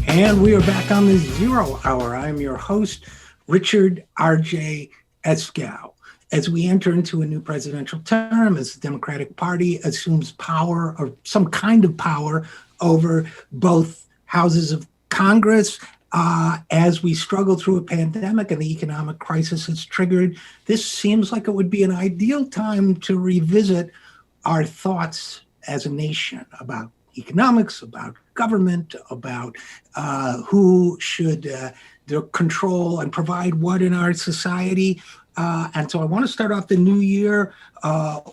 And we are back on the Zero Hour. I'm your host, Richard RJ Eskow. As we enter into a new presidential term, as the Democratic Party assumes power or some kind of power over both houses of Congress, as we struggle through a pandemic and the economic crisis has triggered, this seems like it would be an ideal time to revisit our thoughts as a nation about economics, about government, about who should control and provide what in our society. And so I want to start off the new year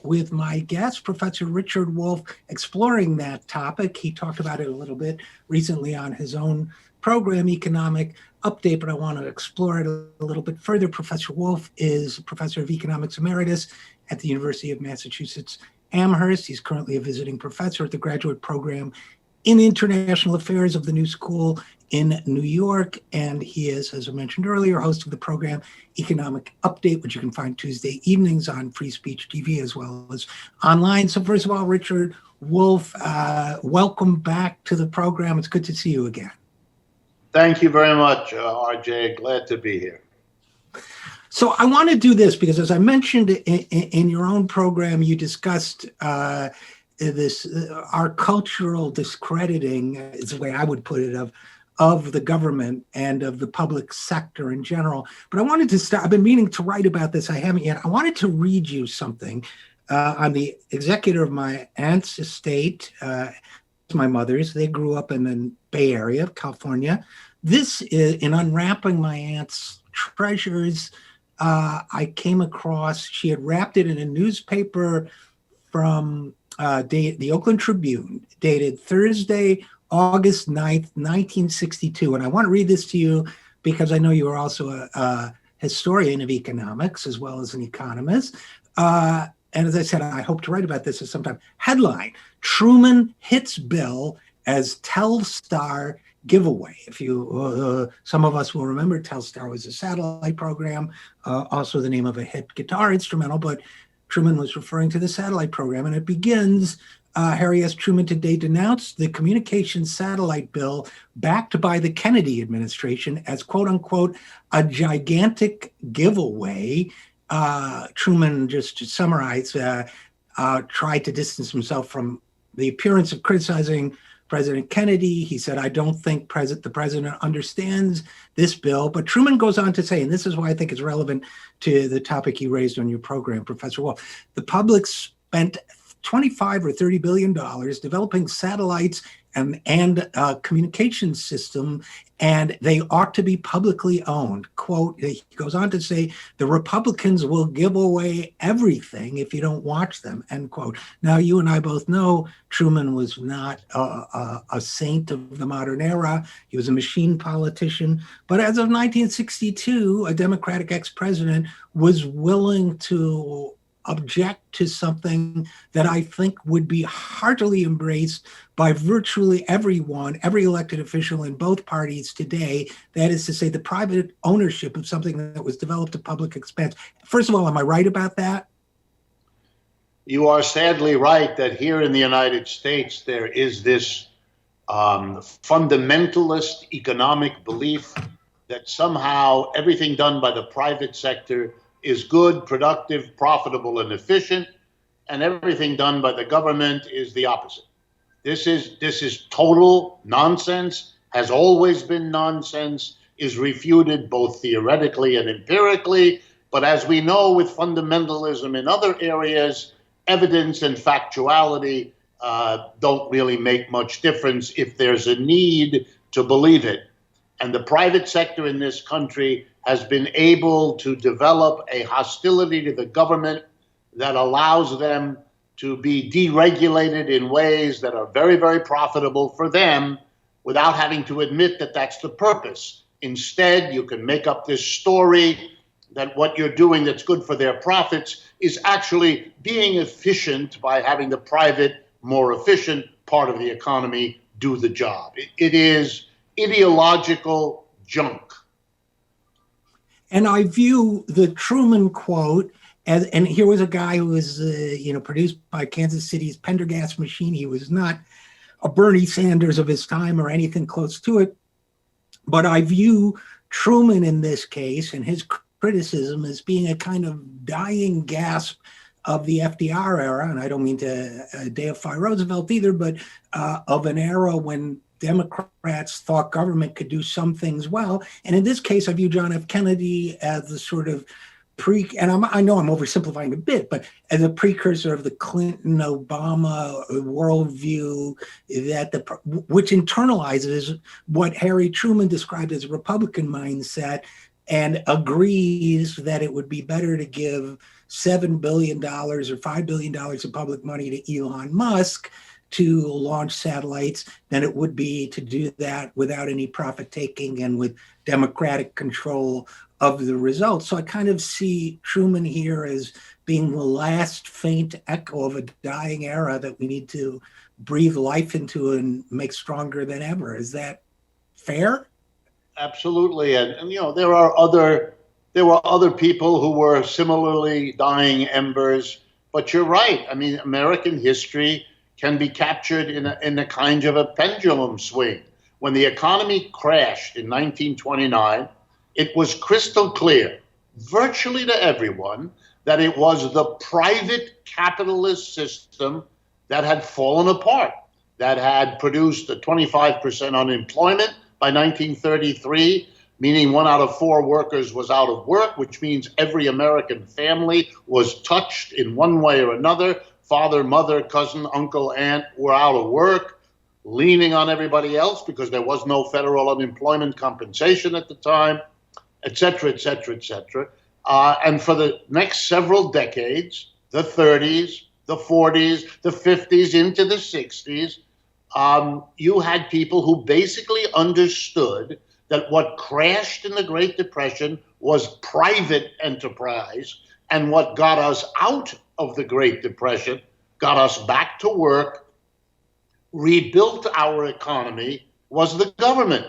with my guest, Professor Richard Wolff, exploring that topic. He talked about it a little bit recently on his own program, Economic Update, but I want to explore it a little bit further. Professor Wolff is Professor of Economics Emeritus at the University of Massachusetts Amherst. He's currently a visiting professor at the graduate program in International Affairs of the New School in New York. And he is, as I mentioned earlier, host of the program Economic Update, which you can find Tuesday evenings on Free Speech TV as well as online. So first of all, Richard Wolff, welcome back to the program. It's good to see you again. Thank you very much, RJ. Glad to be here. So I want to do this because, as I mentioned in your own program, you discussed our cultural discrediting, is the way I would put it, of the government and of the public sector in general. But I wanted to start, I've been meaning to write about this, I haven't yet. I wanted to read you something. I'm the executor of my aunt's estate, my mother's. They grew up in the Bay Area of California. This is, in unwrapping my aunt's treasures, I came across, she had wrapped it in a newspaper from the Oakland Tribune, dated Thursday, August 9th, 1962. And I want to read this to you because I know you are also a historian of economics as well as an economist. And as I said, I hope to write about this at some time. Headline: Truman hits Bill as Telstar giveaway. If you, some of us will remember, Telstar was a satellite program, also the name of a hit guitar instrumental, but Truman was referring to the satellite program. And it begins, Harry S. Truman today denounced the communications satellite bill backed by the Kennedy administration as, quote unquote, a gigantic giveaway. Truman, just to summarize, tried to distance himself from the appearance of criticizing President Kennedy. He said, I don't think the president understands this bill. But Truman goes on to say, and this is why I think it's relevant to the topic you raised on your program, Professor Wolff, the public spent $25 or $30 billion developing satellites and communication system, and they ought to be publicly owned. Quote, he goes on to say, the Republicans will give away everything if you don't watch them, end quote. Now, you and I both know Truman was not a saint of the modern era. He was a machine politician. But as of 1962, a Democratic ex-president was willing to object to something that I think would be heartily embraced by virtually everyone, every elected official in both parties today. That is to say, the private ownership of something that was developed at public expense. First of all, am I right about that? You are sadly right that here in the United States, there is this fundamentalist economic belief that somehow everything done by the private sector is good, productive, profitable, and efficient, and everything done by the government is the opposite. This is total nonsense, has always been nonsense, is refuted both theoretically and empirically. But as we know with fundamentalism in other areas, evidence and factuality don't really make much difference if there's a need to believe it. And the private sector in this country has been able to develop a hostility to the government that allows them to be deregulated in ways that are very, very profitable for them without having to admit that that's the purpose. Instead, you can make up this story that what you're doing that's good for their profits is actually being efficient by having the private, more efficient part of the economy do the job. It is ideological junk. And I view the Truman quote as, and here was a guy who was, produced by Kansas City's Pendergast machine. He was not a Bernie Sanders of his time or anything close to it. But I view Truman in this case and his criticism as being a kind of dying gasp of the FDR era. And I don't mean to deify Roosevelt either, but of an era when Democrats thought government could do some things well. And in this case, I view John F. Kennedy as the sort of I know I'm oversimplifying a bit, but as a precursor of the Clinton-Obama worldview which internalizes what Harry Truman described as a Republican mindset and agrees that it would be better to give $7 billion or $5 billion of public money to Elon Musk to launch satellites than it would be to do that without any profit taking and with democratic control of the results. So I kind of see Truman here as being the last faint echo of a dying era that we need to breathe life into and make stronger than ever. Is that fair? Absolutely. And you know, there were other people who were similarly dying embers, but you're right. I mean, American history can be captured in a kind of a pendulum swing. When the economy crashed in 1929, it was crystal clear, virtually to everyone, that it was the private capitalist system that had fallen apart, that had produced a 25% unemployment by 1933, meaning 1 out of 4 workers was out of work, which means every American family was touched in one way or another. Father, mother, cousin, uncle, aunt were out of work, leaning on everybody else because there was no federal unemployment compensation at the time, et cetera, et cetera, et cetera. And for the next several decades, the 30s, the 40s, the 50s, into the 60s, you had people who basically understood that what crashed in the Great Depression was private enterprise, and what got us out of the Great Depression, got us back to work, rebuilt our economy, was the government.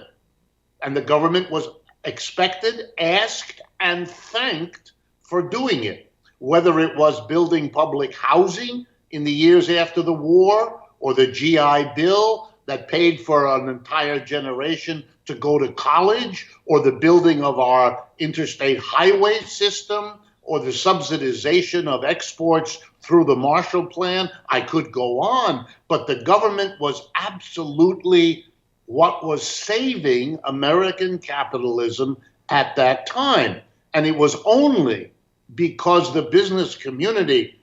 And the government was expected, asked, and thanked for doing it, whether it was building public housing in the years after the war, or the GI Bill that paid for an entire generation to go to college, or the building of our interstate highway system, or the subsidization of exports through the Marshall Plan. I could go on, but the government was absolutely what was saving American capitalism at that time. And it was only because the business community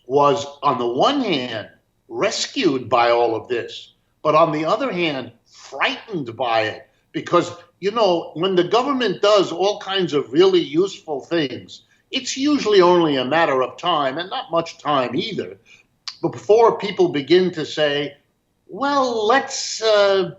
was, on the one hand, rescued by all of this, but on the other hand, frightened by it. Because, you know, when the government does all kinds of really useful things, it's usually only a matter of time, and not much time either, before people begin to say, well, let's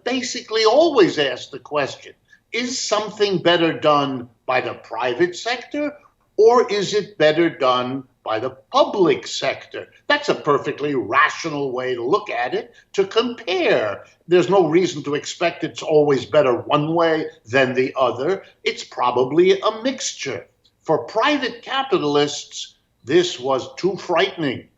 basically always ask the question, is something better done by the private sector, or is it better done by the public sector? That's a perfectly rational way to look at it, to compare. There's no reason to expect it's always better one way than the other. It's probably a mixture. For private capitalists, this was too frightening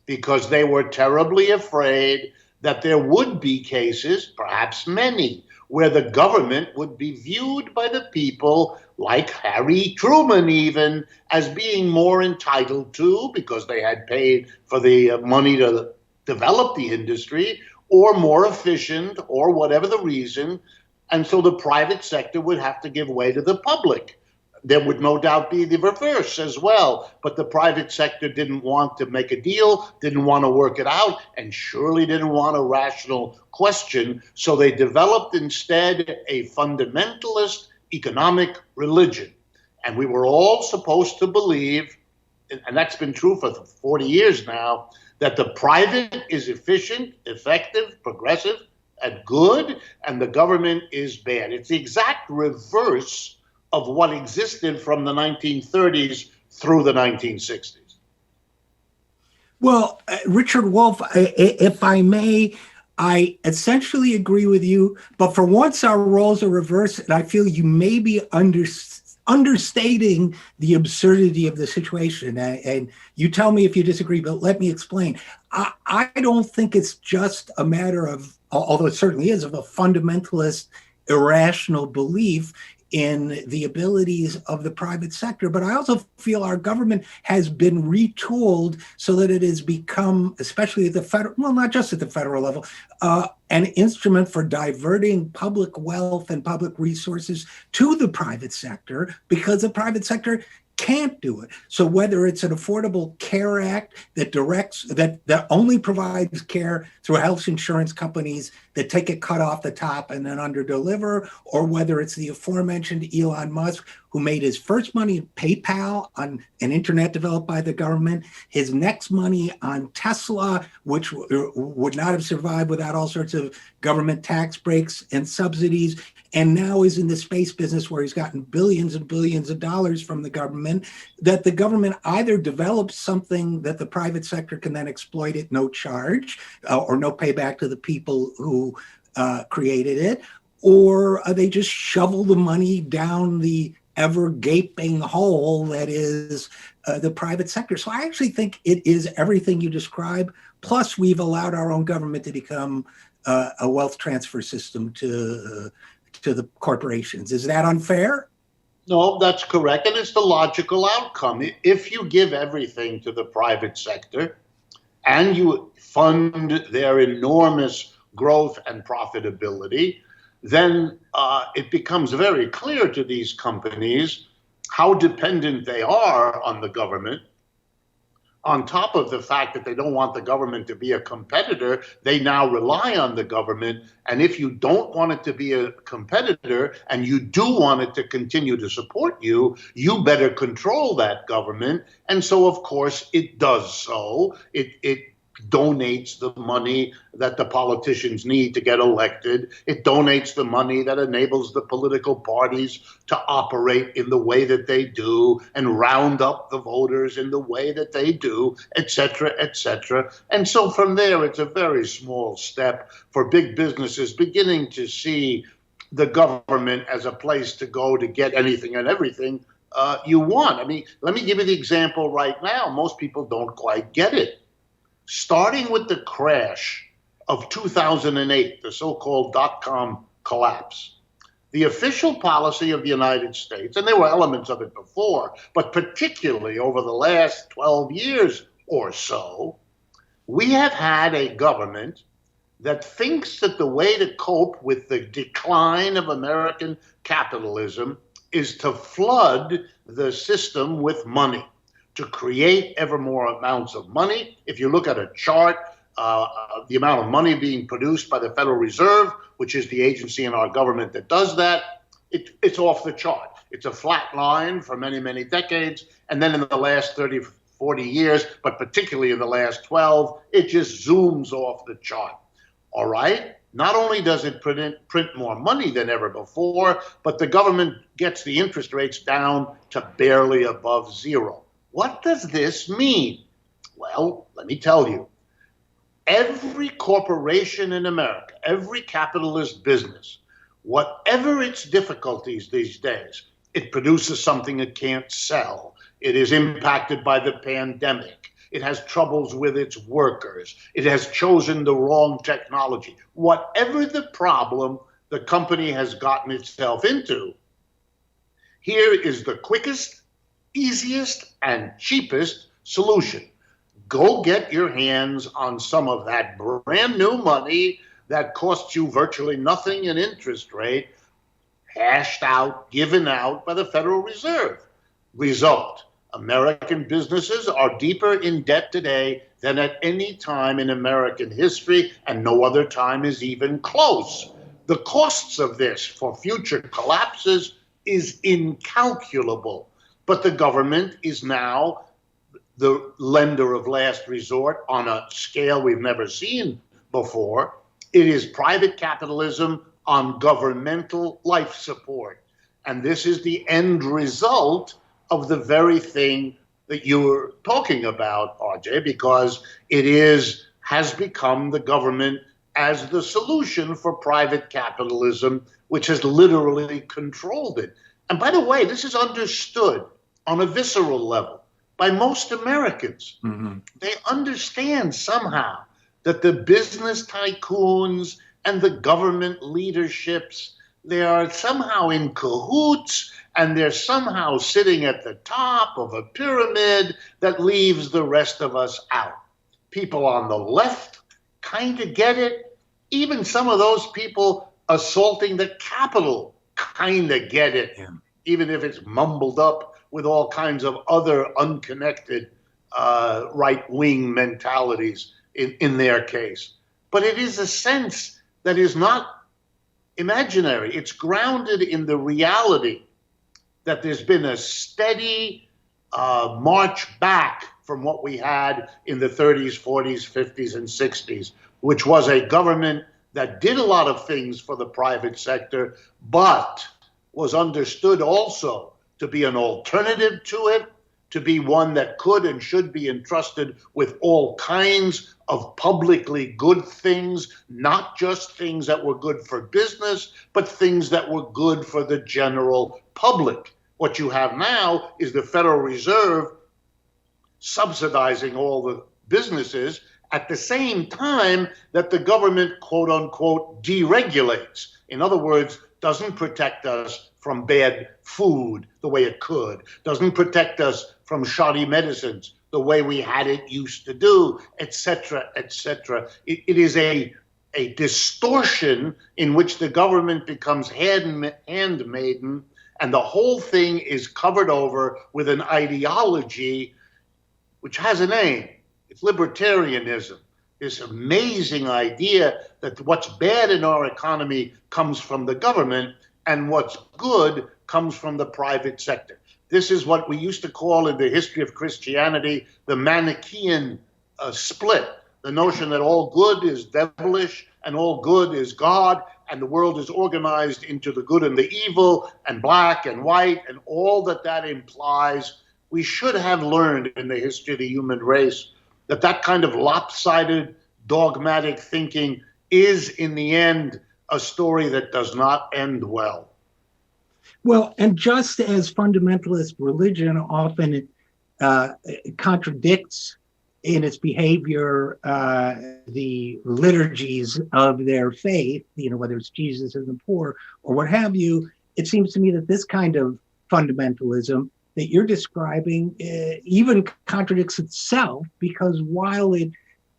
because they were terribly afraid that there would be cases, perhaps many, where the government would be viewed by the people, like Harry Truman even, as being more entitled to, because they had paid for the money to develop the industry, or more efficient, or whatever the reason. And so the private sector would have to give way to the public. There would no doubt be the reverse as well, but the private sector didn't want to make a deal, didn't want to work it out, and surely didn't want a rational question. So they developed instead a fundamentalist economic religion. And we were all supposed to believe, and that's been true for 40 years now, that the private is efficient, effective, progressive, and good, and the government is bad. It's the exact reverse of what existed from the 1930s through the 1960s. Well, Richard Wolff, if I may, I essentially agree with you, but for once our roles are reversed, and I feel you may be understating the absurdity of the situation. And you tell me if you disagree, but let me explain. I don't think it's just a matter of, although it certainly is, of a fundamentalist irrational belief in the abilities of the private sector. But I also feel our government has been retooled so that it has become, especially at the federal, well, not just at the federal level, an instrument for diverting public wealth and public resources to the private sector, because the private sector can't do it. So whether it's an Affordable Care Act that directs, that only provides care through health insurance companies that take a cut off the top and then underdeliver, or whether it's the aforementioned Elon Musk, who made his first money in PayPal on an internet developed by the government, his next money on Tesla, which would not have survived without all sorts of government tax breaks and subsidies, and now is in the space business where he's gotten billions and billions of dollars from the government, that the government either develops something that the private sector can then exploit at no charge or no payback to the people who created it, or they just shovel the money down the ever gaping hole that is the private sector. So I actually think it is everything you describe, plus we've allowed our own government to become a wealth transfer system to the corporations. Is that unfair? No, that's correct. And it's the logical outcome. If you give everything to the private sector and you fund their enormous growth and profitability, then it becomes very clear to these companies how dependent they are on the government. On top of the fact that they don't want the government to be a competitor, they now rely on the government. And if you don't want it to be a competitor and you do want it to continue to support you, you better control that government. And so, of course, it does so. It donates the money that the politicians need to get elected. It donates the money that enables the political parties to operate in the way that they do and round up the voters in the way that they do, et cetera, et cetera. And so from there, it's a very small step for big businesses beginning to see the government as a place to go to get anything and everything you want. I mean, let me give you the example right now. Most people don't quite get it. Starting with the crash of 2008, the so-called dot-com collapse, the official policy of the United States, and there were elements of it before, but particularly over the last 12 years or so, we have had a government that thinks that the way to cope with the decline of American capitalism is to flood the system with money, to create ever more amounts of money. If you look at a chart, the amount of money being produced by the Federal Reserve, which is the agency in our government that does that, it's off the chart. It's a flat line for many, many decades. And then in the last 30, 40 years, but particularly in the last 12, it just zooms off the chart. All right? Not only does it print more money than ever before, but the government gets the interest rates down to barely above zero. What does this mean? Well, let me tell you. Every corporation in America, every capitalist business, whatever its difficulties these days, it produces something it can't sell. It is impacted by the pandemic. It has troubles with its workers. It has chosen the wrong technology. Whatever the problem the company has gotten itself into, here is the quickest, easiest and cheapest solution. Go get your hands on some of that brand new money that costs you virtually nothing in interest rate, hashed out, given out by the Federal Reserve. Result, American businesses are deeper in debt today than at any time in American history, and no other time is even close. The costs of this for future collapses is incalculable. But the government is now the lender of last resort on a scale we've never seen before. It is private capitalism on governmental life support. And this is the end result of the very thing that you were talking about, RJ, because it has become the government as the solution for private capitalism, which has literally controlled it. And by the way, this is understood on a visceral level by most Americans. Mm-hmm. They understand somehow that the business tycoons and the government leaderships, they are somehow in cahoots, and they're somehow sitting at the top of a pyramid that leaves the rest of us out. People on the left kind of get it. Even some of those people assaulting the Capitol kind of get it, yeah, even if it's mumbled up with all kinds of other unconnected right-wing mentalities in their case. But it is a sense that is not imaginary. It's grounded in the reality that there's been a steady march back from what we had in the 30s, 40s, 50s, and 60s, which was a government that did a lot of things for the private sector, but was understood also to be an alternative to it, to be one that could and should be entrusted with all kinds of publicly good things, not just things that were good for business, but things that were good for the general public. What you have now is the Federal Reserve subsidizing all the businesses at the same time that the government, quote unquote, deregulates. In other words, doesn't protect us from bad food the way it could, doesn't protect us from shoddy medicines the way we had it used to do, etc., etc. It is a distortion in which the government becomes handmaiden, and the whole thing is covered over with an ideology which has a name. It's libertarianism. This amazing idea that what's bad in our economy comes from the government and what's good comes from the private sector. This is what we used to call in the history of Christianity the Manichaean split, the notion that all good is devilish and all good is God, and the world is organized into the good and the evil and black and white, and all that implies. We should have learned in the history of the human race that kind of lopsided, dogmatic thinking is, in the end, a story that does not end well. Well, and just as fundamentalist religion often contradicts in its behavior the liturgies of their faith, whether it's Jesus and the poor or what have you, it seems to me that this kind of fundamentalism that you're describing even contradicts itself, because while it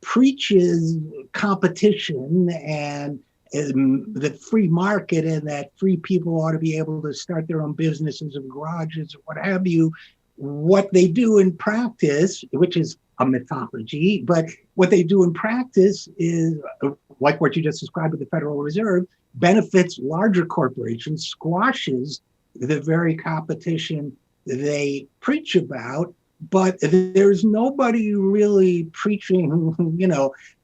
preaches competition and the free market and that free people ought to be able to start their own businesses and garages or what have you, what they do in practice, which is a mythology, but what they do in practice is, like what you just described with the Federal Reserve, benefits larger corporations, squashes the very competition they preach about. But there's nobody really preaching,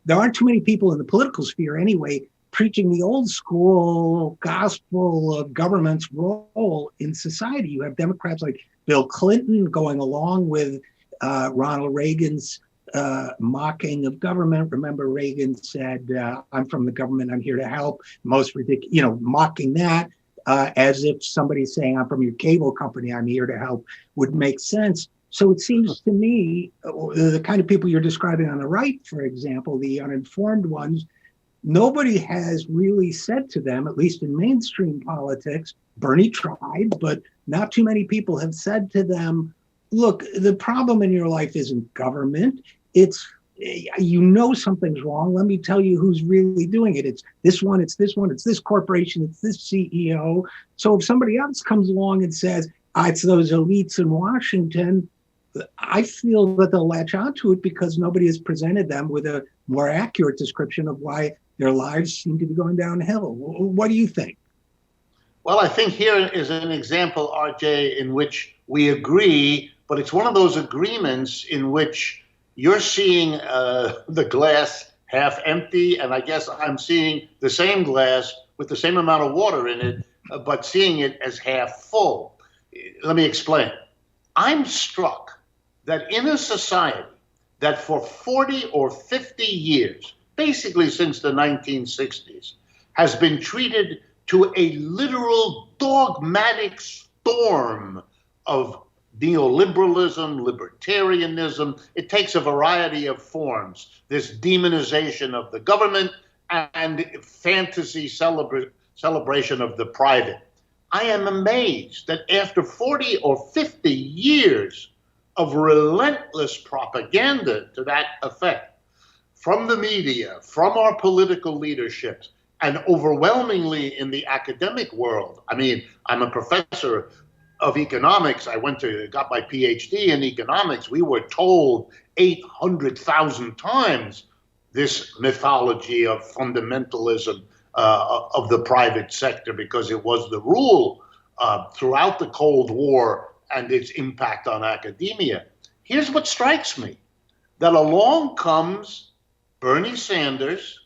there aren't too many people in the political sphere anyway, preaching the old school gospel of government's role in society. You have Democrats like Bill Clinton going along with Ronald Reagan's mocking of government. Remember, Reagan said, I'm from the government, I'm here to help. Most ridiculous, mocking that as if somebody saying, I'm from your cable company, I'm here to help, would make sense. So it seems to me, the kind of people you're describing on the right, for example, the uninformed ones, nobody has really said to them, at least in mainstream politics, Bernie tried, but not too many people have said to them, look, the problem in your life isn't government. It's, something's wrong. Let me tell you who's really doing it. It's this one, it's this one, it's this corporation, it's this CEO. So if somebody else comes along and says, it's those elites in Washington, I feel that they'll latch onto it because nobody has presented them with a more accurate description of why their lives seem to be going downhill. What do you think? Well, I think here is an example, RJ, in which we agree, but it's one of those agreements in which you're seeing the glass half empty, and I guess I'm seeing the same glass with the same amount of water in it, but seeing it as half full. Let me explain. I'm struck that in a society that for 40 or 50 years, basically since the 1960s, has been treated to a literal dogmatic storm of neoliberalism, libertarianism. It takes a variety of forms. This demonization of the government and fantasy celebration of the private. I am amazed that after 40 or 50 years of relentless propaganda to that effect, from the media, from our political leaderships, and overwhelmingly in the academic world. I mean, I'm a professor of economics. I got my PhD in economics. We were told 800,000 times this mythology of fundamentalism of the private sector, because it was the rule throughout the Cold War and its impact on academia. Here's what strikes me, that along comes Bernie Sanders,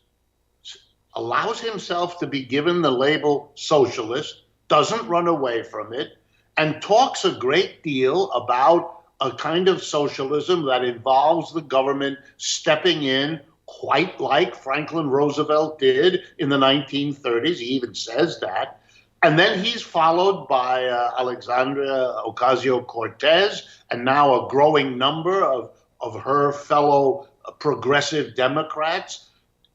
allows himself to be given the label socialist, doesn't run away from it, and talks a great deal about a kind of socialism that involves the government stepping in, quite like Franklin Roosevelt did in the 1930s. He even says that. And then he's followed by Alexandria Ocasio-Cortez, and now a growing number of her fellow progressive Democrats.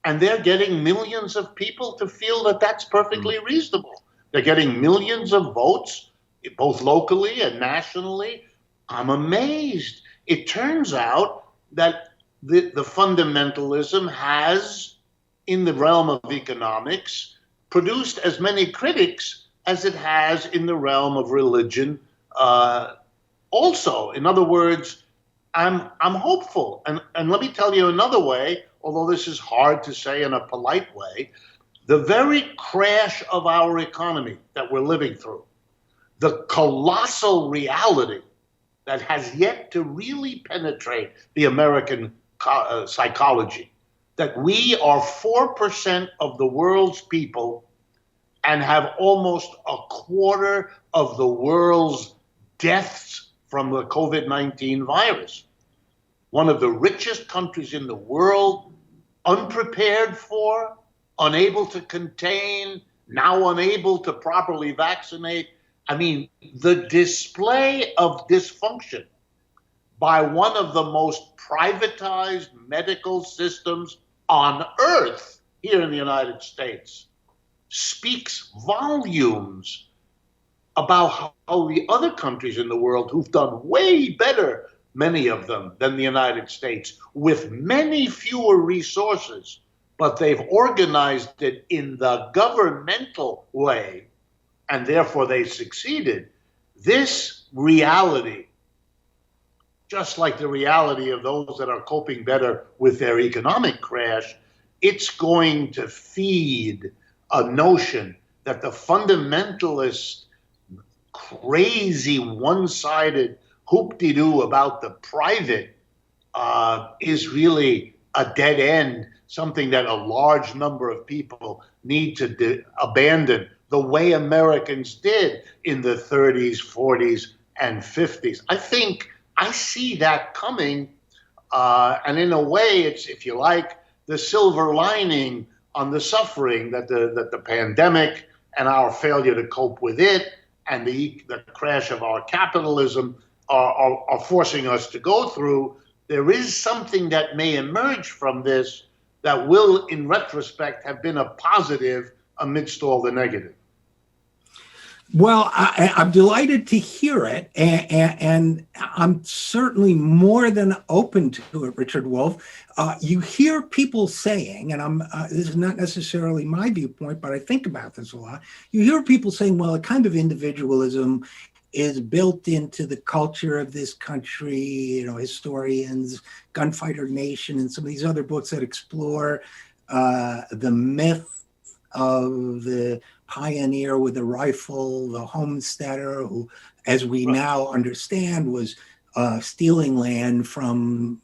And they're getting millions of people to feel that that's perfectly reasonable. They're getting millions of votes, both locally and nationally. I'm amazed. It turns out that the fundamentalism has, in the realm of economics, produced as many critics as it has in the realm of religion also. In other words, I'm hopeful. And let me tell you another way, although this is hard to say in a polite way, the very crash of our economy that we're living through, the colossal reality that has yet to really penetrate the American psychology, that we are 4% of the world's people and have almost a quarter of the world's deaths from the COVID-19 virus. One of the richest countries in the world, unprepared for, unable to contain, now unable to properly vaccinate. I mean, the display of dysfunction by one of the most privatized medical systems on earth here in the United States speaks volumes about how the other countries in the world who've done way better, many of them, than the United States, with many fewer resources, but they've organized it in the governmental way, and therefore they succeeded. This reality, just like the reality of those that are coping better with their economic crash, it's going to feed a notion that the fundamentalist, crazy, one-sided hoop-de-doo about the private is really a dead end, something that a large number of people need to abandon, the way Americans did in the 30s, 40s, and 50s. I think I see that coming, and in a way, it's, if you like, the silver lining on the suffering that the pandemic and our failure to cope with it and the crash of our capitalism are forcing us to go through. There is something that may emerge from this that will, in retrospect, have been a positive amidst all the negative. Well, I'm delighted to hear it, and I'm certainly more than open to it, Richard Wolff. You hear people saying, and this is not necessarily my viewpoint, but I think about this a lot. You hear people saying, well, a kind of individualism is built into the culture of this country, historians, Gunfighter Nation, and some of these other books that explore the myth of the pioneer with a rifle, the homesteader, who, as we now understand, was stealing land from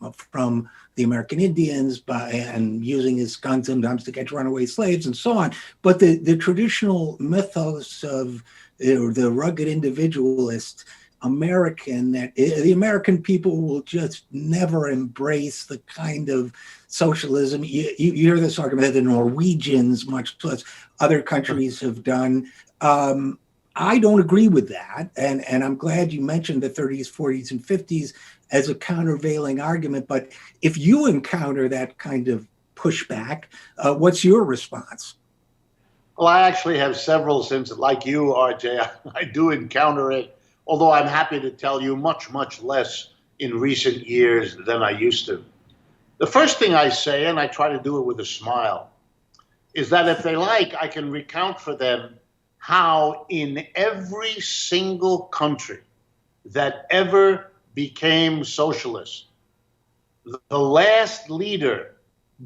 the American Indians and using his guns sometimes to catch runaway slaves and so on. But the traditional mythos of the rugged individualist American, that the American people will just never embrace the kind of socialism. You hear this argument that the Norwegians, much less other countries, have done. I don't agree with that. And I'm glad you mentioned the 30s, 40s, and 50s as a countervailing argument. But if you encounter that kind of pushback, what's your response? Well, I actually have several since, like you, RJ, I do encounter it, although I'm happy to tell you much, much less in recent years than I used to. The first thing I say, and I try to do it with a smile, is that if they like, I can recount for them how in every single country that ever became socialist, the last leader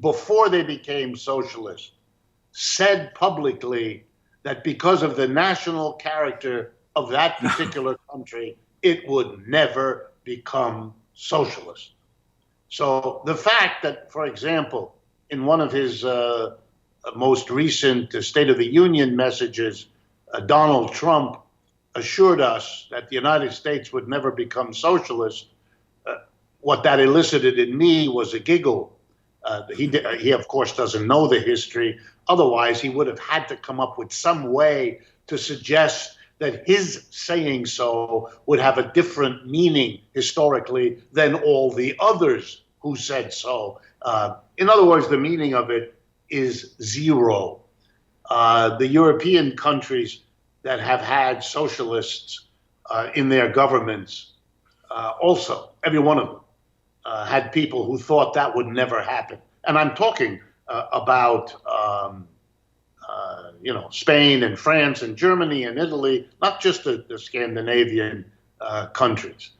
before they became socialist said publicly that because of the national character of that particular country, it would never become socialist. So the fact that, for example, in one of his most recent State of the Union messages, Donald Trump assured us that the United States would never become socialist, what that elicited in me was a giggle. He, of course, doesn't know the history. Otherwise, he would have had to come up with some way to suggest that his saying so would have a different meaning historically than all the others who said so. In other words, the meaning of it is zero. The European countries that have had socialists in their governments, also, every one of them, had people who thought that would never happen. And I'm talking about Spain and France and Germany and Italy, not just the Scandinavian countries.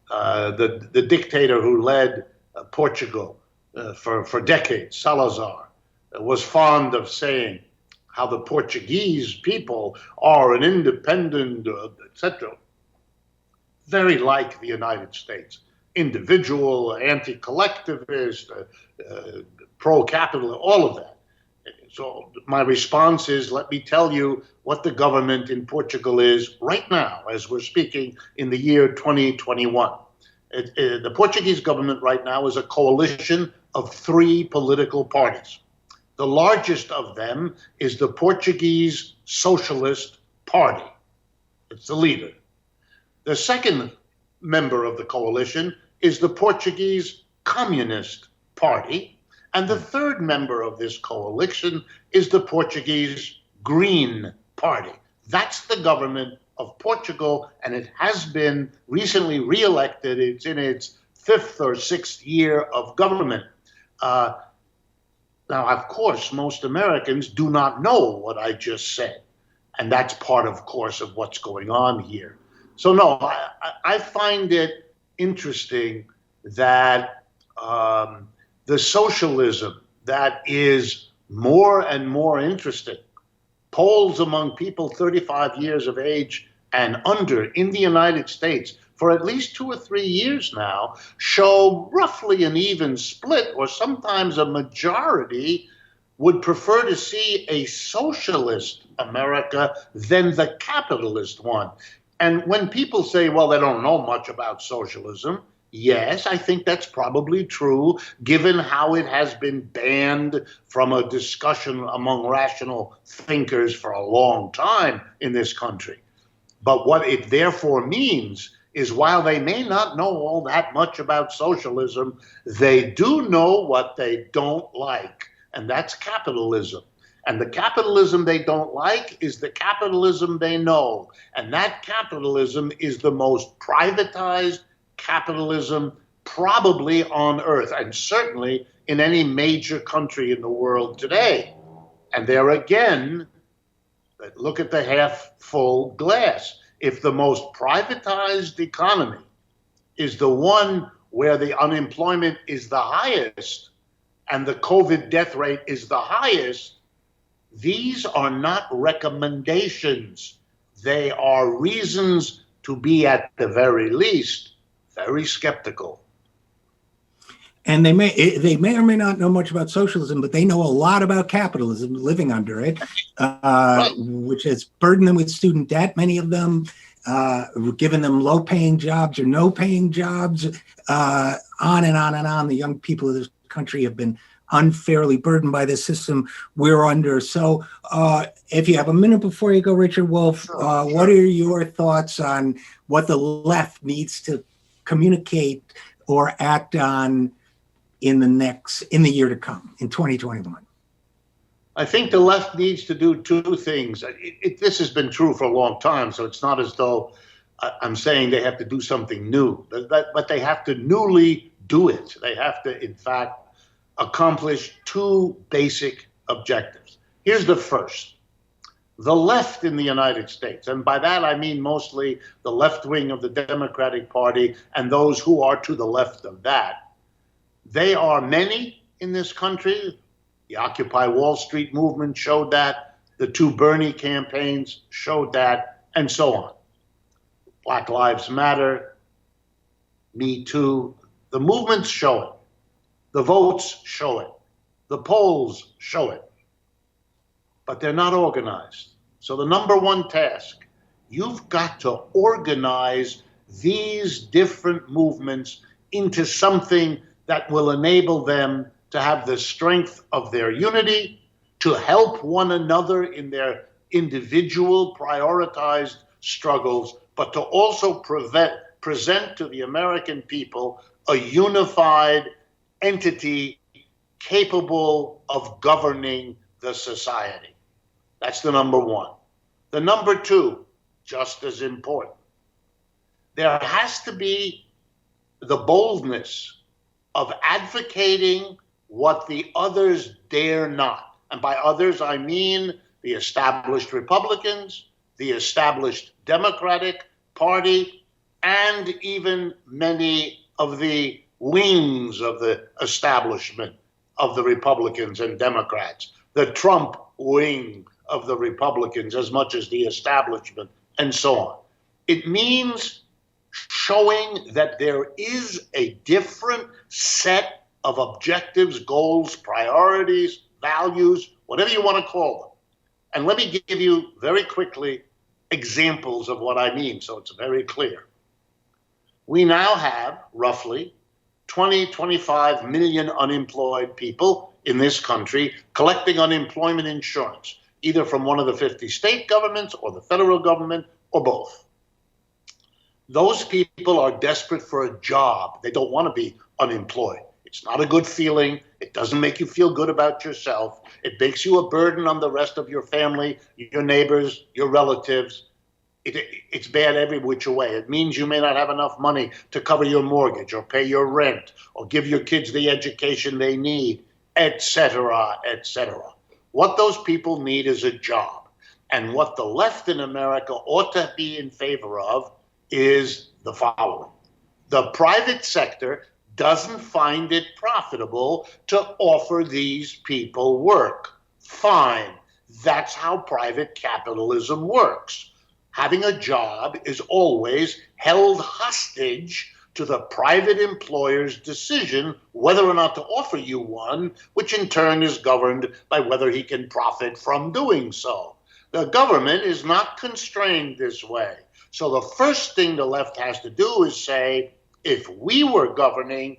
The dictator who led Portugal for decades, Salazar, was fond of saying how the Portuguese people are an independent, etc. Very like the United States. Individual, anti-collectivist, pro-capital, all of that. So my response is, let me tell you what the government in Portugal is right now, as we're speaking in the year 2021. The Portuguese government right now is a coalition of 3 political parties. The largest of them is the Portuguese Socialist Party. It's the leader. The second member of the coalition is the Portuguese Communist Party. And the third member of this coalition is the Portuguese Green Party. That's the government of Portugal, and it has been recently re-elected. It's in its 5th or 6th year of government. Now, of course, most Americans do not know what I just said. And that's part, of course, of what's going on here. So, no, I find it interesting that the socialism that is more and more interesting, polls among people 35 years of age and under in the United States for at least 2 or 3 years now show roughly an even split, or sometimes a majority would prefer to see a socialist America than the capitalist one. And when people say, well, they don't know much about socialism, yes, I think that's probably true, given how it has been banned from a discussion among rational thinkers for a long time in this country. But what it therefore means is, while they may not know all that much about socialism, they do know what they don't like, and that's capitalism. And the capitalism they don't like is the capitalism they know. And that capitalism is the most privatized capitalism probably on earth, and certainly in any major country in the world today. And there again, look at the half full glass. If the most privatized economy is the one where the unemployment is the highest and the COVID death rate is the highest, these are not recommendations. They are reasons to be, at the very least, very skeptical. And they may or may not know much about socialism, but they know a lot about capitalism, living under it, right, which has burdened them with student debt, many of them, given them low-paying jobs or no-paying jobs, on and on and on. The young people of this country have been unfairly burdened by the system we're under. So if you have a minute before you go, Richard Wolff, sure. What are your thoughts on what the left needs to communicate or act on in the year to come, in 2021? I think the left needs to do two things. This has been true for a long time, so it's not as though I'm saying they have to do something new, but they have to newly do it. They have to, in fact, accomplish two basic objectives. Here's the first. The left in the United States, and by that I mean mostly the left wing of the Democratic Party and those who are to the left of that, they are many in this country. The Occupy Wall Street movement showed that. The two Bernie campaigns showed that, and so on. Black Lives Matter, Me Too. The movements show it. The votes show it. The polls show it. But they're not organized. So the number one task, you've got to organize these different movements into something that will enable them to have the strength of their unity, to help one another in their individual prioritized struggles, but to also present to the American people a unified entity capable of governing the society. That's the number one. The number two, just as important, there has to be the boldness of advocating what the others dare not. And by others, I mean the established Republicans, the established Democratic Party, and even many of the wings of the establishment of the Republicans and Democrats, the Trump wing of the Republicans as much as the establishment, and so on. It means showing that there is a different set of objectives, goals, priorities, values, whatever you want to call them. And let me give you very quickly examples of what I mean so it's very clear. We now have roughly 25 million unemployed people in this country collecting unemployment insurance, either from one of the 50 state governments or the federal government or both. Those people are desperate for a job. They don't want to be unemployed. It's not a good feeling. It doesn't make you feel good about yourself. It makes you a burden on the rest of your family, your neighbors, your relatives. It's bad every which way. It means you may not have enough money to cover your mortgage or pay your rent or give your kids the education they need, etc., etc. What those people need is a job. And what the left in America ought to be in favor of is the following. The private sector doesn't find it profitable to offer these people work. Fine. That's how private capitalism works. Having a job is always held hostage to the private employer's decision whether or not to offer you one, which in turn is governed by whether he can profit from doing so. The government is not constrained this way. So the first thing the left has to do is say, if we were governing,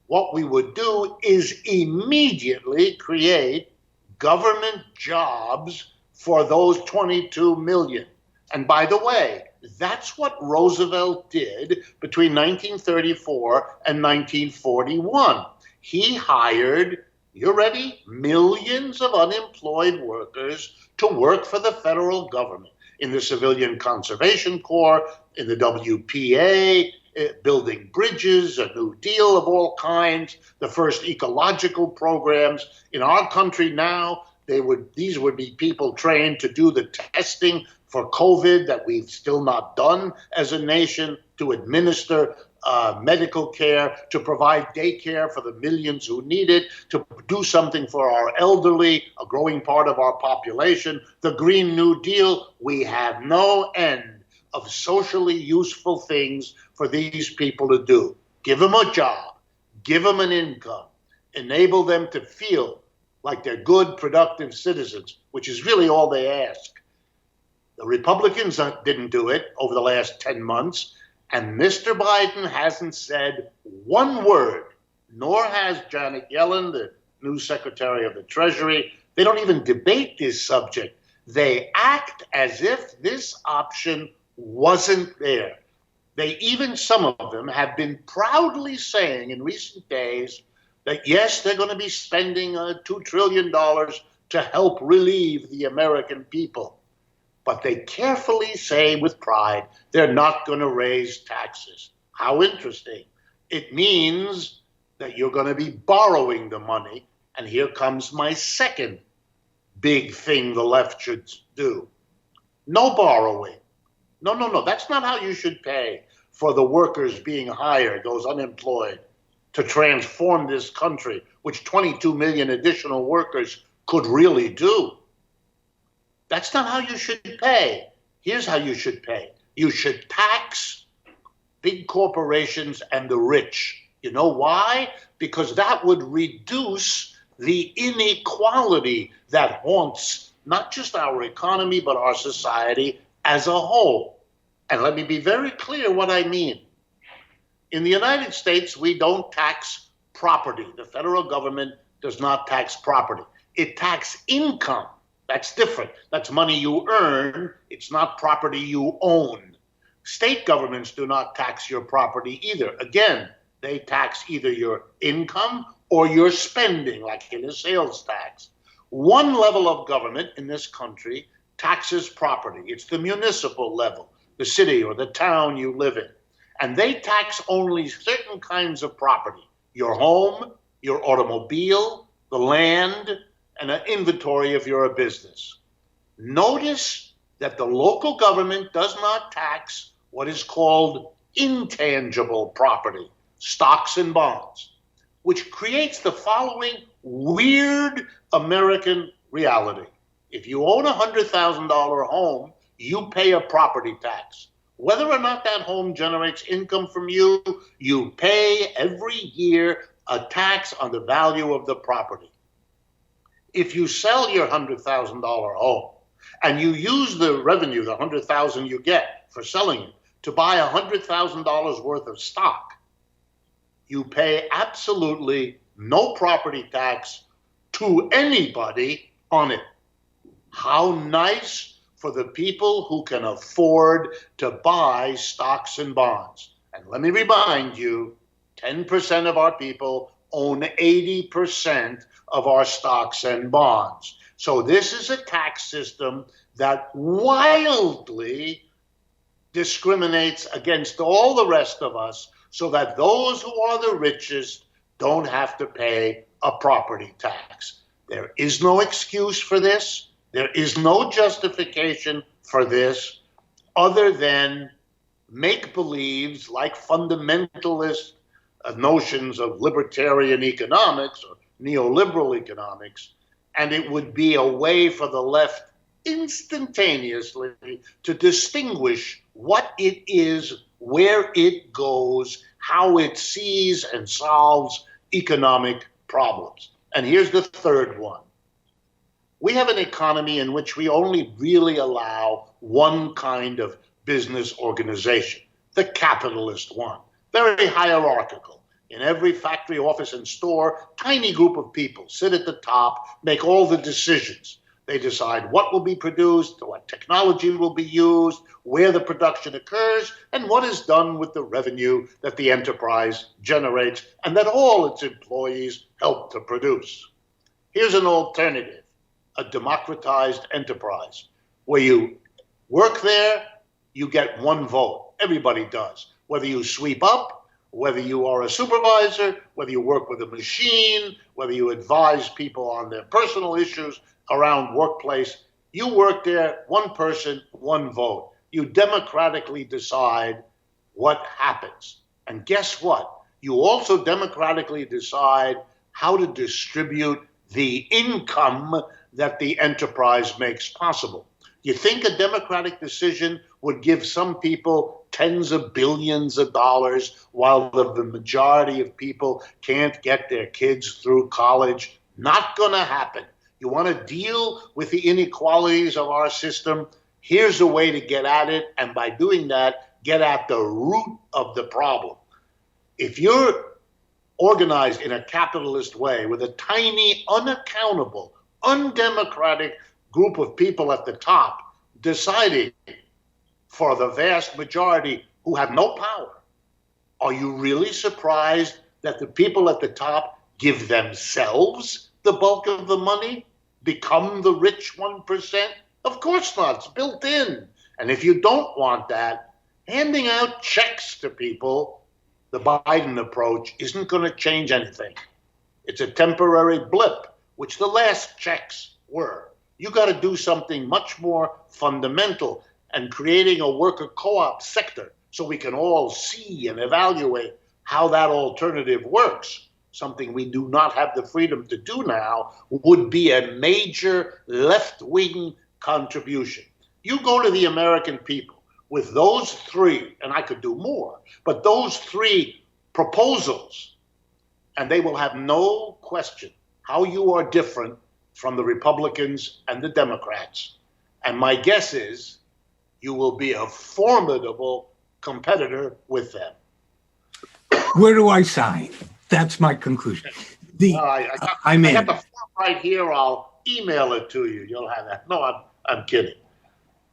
what we would do is immediately create government jobs for those 22 million. And by the way, that's what Roosevelt did between 1934 and 1941. He hired, you ready, millions of unemployed workers to work for the federal government in the Civilian Conservation Corps, in the WPA, building bridges, a New Deal of all kinds, the first ecological programs. In our country now, these would be people trained to do the testing for COVID that we've still not done as a nation, to administer medical care, to provide daycare for the millions who need it, to do something for our elderly, a growing part of our population. The Green New Deal, we have no end of socially useful things for these people to do. Give them a job, give them an income, enable them to feel like they're good, productive citizens, which is really all they ask. The Republicans didn't do it over the last 10 months, and Mr. Biden hasn't said one word, nor has Janet Yellen, the new Secretary of the Treasury. They don't even debate this subject. They act as if this option wasn't there. Some of them have been proudly saying in recent days that yes, they're going to be spending $2 trillion to help relieve the American people. But they carefully say with pride they're not going to raise taxes. How interesting. It means that you're going to be borrowing the money. And here comes my second big thing the left should do. No borrowing. No. That's not how you should pay for the workers being hired, those unemployed, to transform this country, which 22 million additional workers could really do. That's not how you should pay. Here's how you should pay. You should tax big corporations and the rich. You know why? Because that would reduce the inequality that haunts not just our economy, but our society as a whole. And let me be very clear what I mean. In the United States, we don't tax property. The federal government does not tax property. It taxes income. That's different. That's money you earn. It's not property you own. State governments do not tax your property either. Again, they tax either your income or your spending, like in a sales tax. One level of government in this country taxes property. It's the municipal level, the city or the town you live in. And they tax only certain kinds of property: your home, your automobile, the land, and an inventory if you're a business. Notice that the local government does not tax what is called intangible property, stocks and bonds, which creates the following weird American reality. If you own a $100,000 home, you pay a property tax. Whether or not that home generates income from you, you pay every year a tax on the value of the property. If you sell your $100,000 home and you use the revenue, the $100,000 you get for selling it, to buy $100,000 worth of stock, you pay absolutely no property tax to anybody on it. How nice for the people who can afford to buy stocks and bonds. And let me remind you, 10% of our people own 80% of our stocks and bonds. So this is a tax system that wildly discriminates against all the rest of us, so that those who are the richest don't have to pay a property tax. There is no excuse for this. There is no justification for this other than make-believes like fundamentalist notions of libertarian economics or neoliberal economics, and it would be a way for the left instantaneously to distinguish what it is, where it goes, how it sees and solves economic problems. And here's the third one. We have an economy in which we only really allow one kind of business organization, the capitalist one, very hierarchical. In every factory, office, and store, tiny group of people sit at the top, make all the decisions. They decide what will be produced, what technology will be used, where the production occurs, and what is done with the revenue that the enterprise generates and that all its employees help to produce. Here's an alternative, a democratized enterprise, where you work there, you get one vote. Everybody does. Whether you sweep up, whether you are a supervisor, whether you work with a machine, whether you advise people on their personal issues around workplace, you work there, one person, one vote. You democratically decide what happens. And guess what? You also democratically decide how to distribute the income that the enterprise makes possible. You think a democratic decision would give some people tens of billions of dollars while the majority of people can't get their kids through college? Not going to happen. You want to deal with the inequalities of our system? Here's a way to get at it, and by doing that, get at the root of the problem. If you're organized in a capitalist way with a tiny, unaccountable, undemocratic group of people at the top deciding for the vast majority who have no power, are you really surprised that the people at the top give themselves the bulk of the money? become the rich 1%? Of course not. It's built in. And if you don't want that, handing out checks to people, the Biden approach, isn't going to change anything. It's a temporary blip, which the last checks were. You got to do something much more fundamental, and creating a worker co-op sector so we can all see and evaluate how that alternative works, something we do not have the freedom to do now, would be a major left-wing contribution. You go to the American people with those three, and I could do more, but those three proposals, and they will have no question how you are different from the Republicans and the Democrats. And my guess is you will be a formidable competitor with them. Where do I sign? That's my conclusion. I got the form right here. I'll email it to you. You'll have that. No, I'm kidding.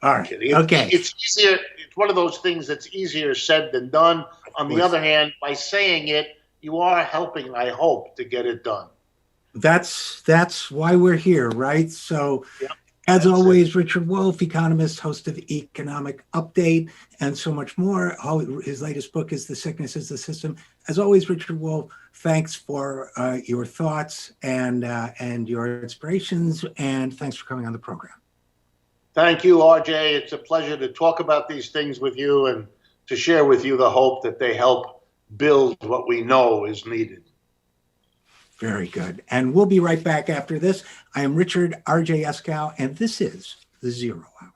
All right. Okay. It's easier. It's one of those things that's easier said than done. On the other hand, by saying it, you are helping, I hope, to get it done. That's why we're here, right? So, yep, as always, Richard Wolff, economist, host of Economic Update, and so much more. His latest book is The Sickness is the System. As always, Richard Wolff, thanks for your thoughts and your inspirations, and thanks for coming on the program. Thank you, RJ. It's a pleasure to talk about these things with you and to share with you the hope that they help build what we know is needed. Very good. And we'll be right back after this. I am Richard RJ Eskow, and this is The Zero Hour.